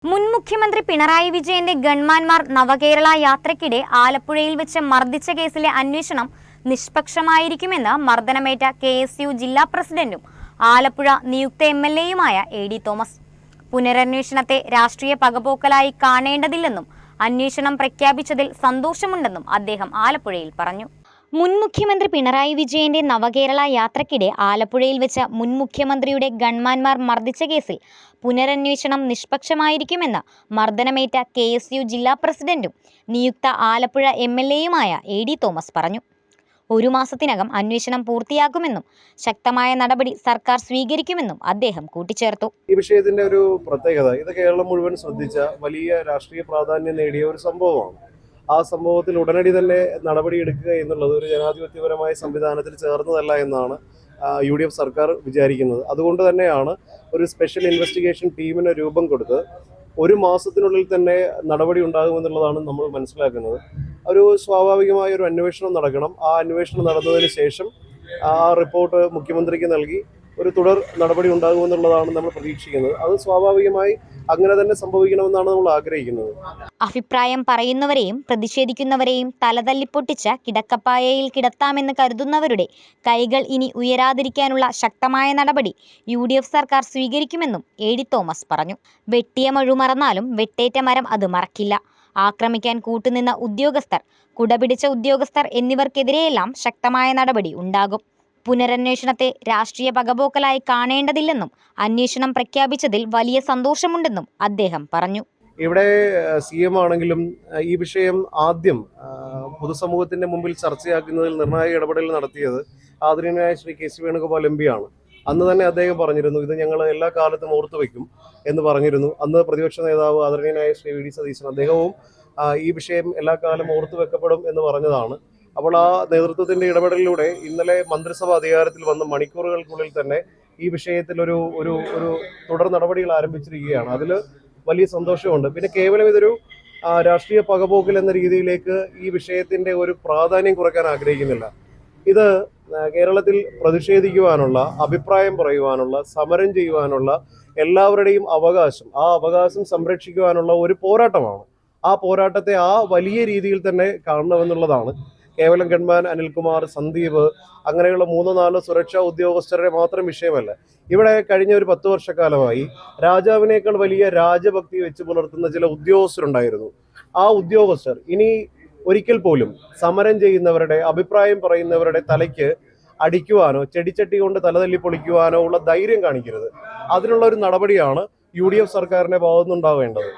മുൻ മുഖ്യമന്ത്രി പിണറായി വിജയന്റെ ഗൺമാൻമാർ നവകേരള യാത്രയ്ക്കിടെ ആലപ്പുഴയിൽ വെച്ച് മർദ്ദിച്ച കേസിലെ അന്വേഷണം നിഷ്പക്ഷമായിരിക്കുമെന്ന് മർദ്ദനമേറ്റ KSU ജില്ലാ പ്രസിഡന്റും ആലപ്പുഴ നിയുക്ത MLAയുമായ AD തോമസ്. പുനരന്വേഷണത്തെ രാഷ്ട്രീയ പകപോക്കലായി കാണേണ്ടതില്ലെന്നും അന്വേഷണം പ്രഖ്യാപിച്ചതിൽ സന്തോഷമുണ്ടെന്നും അദ്ദേഹം ആലപ്പുഴയിൽ പറഞ്ഞു. മുൻ മുഖ്യമന്ത്രി പിണറായി വിജയന്റെ നവകേരള യാത്രയ്ക്കിടെ ആലപ്പുഴയിൽ വെച്ച് മുൻ മുഖ്യമന്ത്രിയുടെ ഗൺമാൻമാർ മർദ്ദിച്ച കേസിൽ പുനരന്വേഷണം നിഷ്പക്ഷമായിരിക്കുമെന്ന് മർദ്ദനമേറ്റ KSU ജില്ലാ പ്രസിഡന്റും നിയുക്ത ആലപ്പുഴ MLAയുമായ AD തോമസ് പറഞ്ഞു. 1 മാസത്തിനകം അന്വേഷണം പൂർത്തിയാക്കുമെന്നും ശക്തമായ നടപടി സർക്കാർ സ്വീകരിക്കുമെന്നും അദ്ദേഹം കൂട്ടിച്ചേർത്തു. ഈ വിഷയത്തിന്റെ ഒരു പ്രത്യേകത ഇത് കേരളം മുഴുവൻ ശ്രദ്ധിച്ച വലിയ രാഷ്ട്രീയ പ്രാധാന്യം നേടിയ ഒരു സംഭവമാണ്. ആ സംഭവത്തിൽ ഉടനടി തന്നെ നടപടിയെടുക്കുക എന്നുള്ളത് ഒരു ജനാധിപത്യപരമായ സംവിധാനത്തിൽ ചേർന്നതല്ല എന്നാണ് UDF സർക്കാർ വിചാരിക്കുന്നത്. അതുകൊണ്ട് തന്നെയാണ് ഒരു സ്പെഷ്യൽ ഇൻവെസ്റ്റിഗേഷൻ ടീമിന് രൂപം കൊടുത്ത് 1 മാസത്തിനുള്ളിൽ തന്നെ നടപടി ഉണ്ടാകുമെന്നുള്ളതാണ് നമ്മൾ മനസ്സിലാക്കുന്നത്. ഒരു സ്വാഭാവികമായ ഒരു അന്വേഷണം നടക്കണം. ആ അന്വേഷണം നടന്നതിന് ശേഷം ആ റിപ്പോർട്ട് മുഖ്യമന്ത്രിക്ക് നൽകി ഒരു തുടർ നടപടി ഉണ്ടാകുമെന്നുള്ളതാണ് നമ്മൾ പ്രതീക്ഷിക്കുന്നത്. അത് സ്വാഭാവികമായി അങ്ങനെ തന്നെ സംഭവിക്കണമെന്നാണ് നമ്മൾ ആഗ്രഹിക്കുന്നത്. അഭിപ്രായം പറയുന്നവരെയും പ്രതിഷേധിക്കുന്നവരെയും തലതല്ലിപ്പൊട്ടിച്ച് കിടക്കപ്പായയിൽ കിടത്താമെന്ന് കരുതുന്നവരുടെ കൈകൾ ഇനി ഉയരാതിരിക്കാനുള്ള ശക്തമായ നടപടി UDF സർക്കാർ സ്വീകരിക്കുമെന്നും AD തോമസ് പറഞ്ഞു. വെട്ടിയ മഴു മറന്നാലും വെട്ടേറ്റ മരം അത് മറക്കില്ല. ആക്രമിക്കാൻ കൂട്ടുനിന്ന ഉദ്യോഗസ്ഥർ, കുടപിടിച്ച ഉദ്യോഗസ്ഥർ എന്നിവർക്കെതിരെയെല്ലാം ശക്തമായ നടപടി ഉണ്ടാകും. പുനരന്വേഷണത്തെ രാഷ്ട്രീയ പകപോക്കലായി കാണേണ്ടതില്ലെന്നും അന്വേഷണം പ്രഖ്യാപിച്ചതിൽ വലിയ സന്തോഷമുണ്ടെന്നും അദ്ദേഹം പറഞ്ഞു. ഇവിടെ CM ആണെങ്കിലും ഈ വിഷയം ആദ്യം പൊതുസമൂഹത്തിന്റെ മുമ്പിൽ ചർച്ചയാക്കുന്നതിൽ നിർണായക ഇടപെടൽ നടത്തിയത് ആദരണീയനായ ശ്രീ KC വേണുഗോപാൽ MP ആണ്. അന്ന് തന്നെ അദ്ദേഹം പറഞ്ഞിരുന്നു, ഇത് ഞങ്ങൾ എല്ലാ കാലത്തും ഓർത്തു വയ്ക്കും എന്ന് പറഞ്ഞിരുന്നു. അന്ന് പ്രതിപക്ഷ നേതാവ് ആദരണീയനായ ശ്രീ VD സതീശൻ അദ്ദേഹവും ഈ വിഷയം എല്ലാ കാലം ഓർത്തു വെക്കപ്പെടും എന്ന് പറഞ്ഞതാണ്. അപ്പോൾ ആ നേതൃത്വത്തിന്റെ ഇടപെടലിലൂടെ ഇന്നലെ മന്ത്രിസഭ അധികാരത്തിൽ വന്ന മണിക്കൂറുകൾക്കുള്ളിൽ തന്നെ ഈ വിഷയത്തിൽ ഒരു തുടർ നടപടികൾ ആരംഭിച്ചിരിക്കുകയാണ്. അതിൽ വലിയ സന്തോഷമുണ്ട്. പിന്നെ കേവലം ഇതൊരു രാഷ്ട്രീയ പകപോക്കൽ എന്ന രീതിയിലേക്ക് ഈ വിഷയത്തിന്റെ ഒരു പ്രാധാന്യം കുറയ്ക്കാൻ ആഗ്രഹിക്കുന്നില്ല. ഇത് കേരളത്തിൽ പ്രതിഷേധിക്കുവാനുള്ള, അഭിപ്രായം പറയുവാനുള്ള, സമരം ചെയ്യുവാനുള്ള എല്ലാവരുടെയും അവകാശം, ആ അവകാശം സംരക്ഷിക്കുവാനുള്ള ഒരു പോരാട്ടമാണ്. ആ പോരാട്ടത്തെ ആ വലിയ രീതിയിൽ തന്നെ കാണണമെന്നുള്ളതാണ്. കേവലം ഗൺമാൻ അനിൽകുമാർ, സന്ദീപ് അങ്ങനെയുള്ള 3-4 സുരക്ഷാ ഉദ്യോഗസ്ഥരുടെ മാത്രം വിഷയമല്ല. ഇവിടെ കഴിഞ്ഞ ഒരു 10 വർഷക്കാലമായി രാജാവിനേക്കാൾ വലിയ രാജഭക്തി വെച്ച് പുലർത്തുന്ന ചില ഉദ്യോഗസ്ഥരുണ്ടായിരുന്നു. ആ ഉദ്യോഗസ്ഥർ ഇനി ഒരിക്കൽ പോലും സമരം ചെയ്യുന്നവരുടെ, അഭിപ്രായം പറയുന്നവരുടെ തലയ്ക്ക് അടിക്കുവാനോ ചെടിച്ചട്ടി കൊണ്ട് തലതല്ലി പൊളിക്കുവാനോ ഉള്ള ധൈര്യം കാണിക്കരുത്. അതിനുള്ള ഒരു നടപടിയാണ് UDF സർക്കാരിന്റെ ഭാഗത്തുനിന്നുണ്ടാവേണ്ടത്.